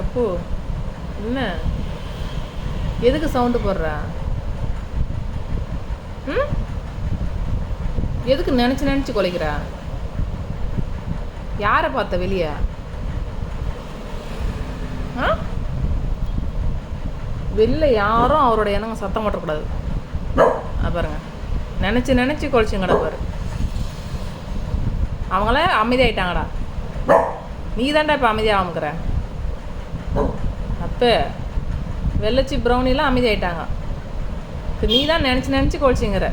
அப்போ என்ன எதுக்கு சவுண்டு போடுறா? ம், எதுக்கு நினச்சி குலைக்கிறா? யாரை பார்த்த வெளியே? ஆ, வெளில யாரும் அவரோட எண்ணங்க சத்தம் போட்டக்கூடாது. பாருங்க, நினச்சி குலைச்சிங்கடா பாரு. அவங்கள அமைதியாயிட்டாங்கடா. நீ தான்டா இப்போ அமைதியாகிற. அப்போ வெள்ளச்சி ப்ரௌனிலாம் அமைதியாயிட்டாங்க. இப்போ நீ தான் நினச்சி குலைச்சிங்கிற.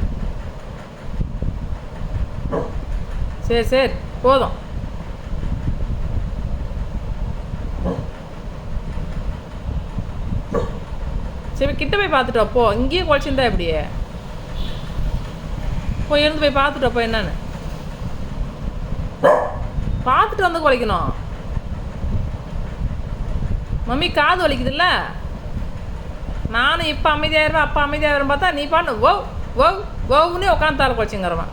சரி போதும். சரி கிட்ட போய் பார்த்துட்டு அப்போ இங்கேயே குழச்சிருந்தா எப்படியே போய் இருந்து போய் பார்த்துட்டு அப்போ என்னன்னு பார்த்துட்டு வந்து குலைக்கணும். மம்மி காது வலிக்குதுல்ல, நானும் இப்போ அமைதியாயிருவேன் அப்போ அமைதியாகிறேன் பார்த்தா நீ பாட்டு ஓவுன்னே உட்காந்து தார குழச்சிங்கிறவன்.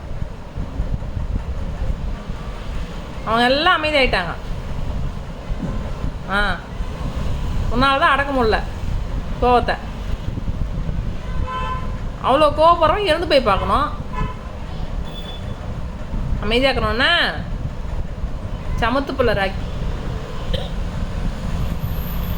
அவங்க எல்லாம் அமைதியாயிட்டாங்க. உன்னால தான் அடக்க முடியல கோவத்தை. அவ்வளோ கோவப்படுறவங்க இருந்து போய் பார்க்கணும். அமைதியாக்கணும்னா சமத்து பிள்ளை ராக்கி.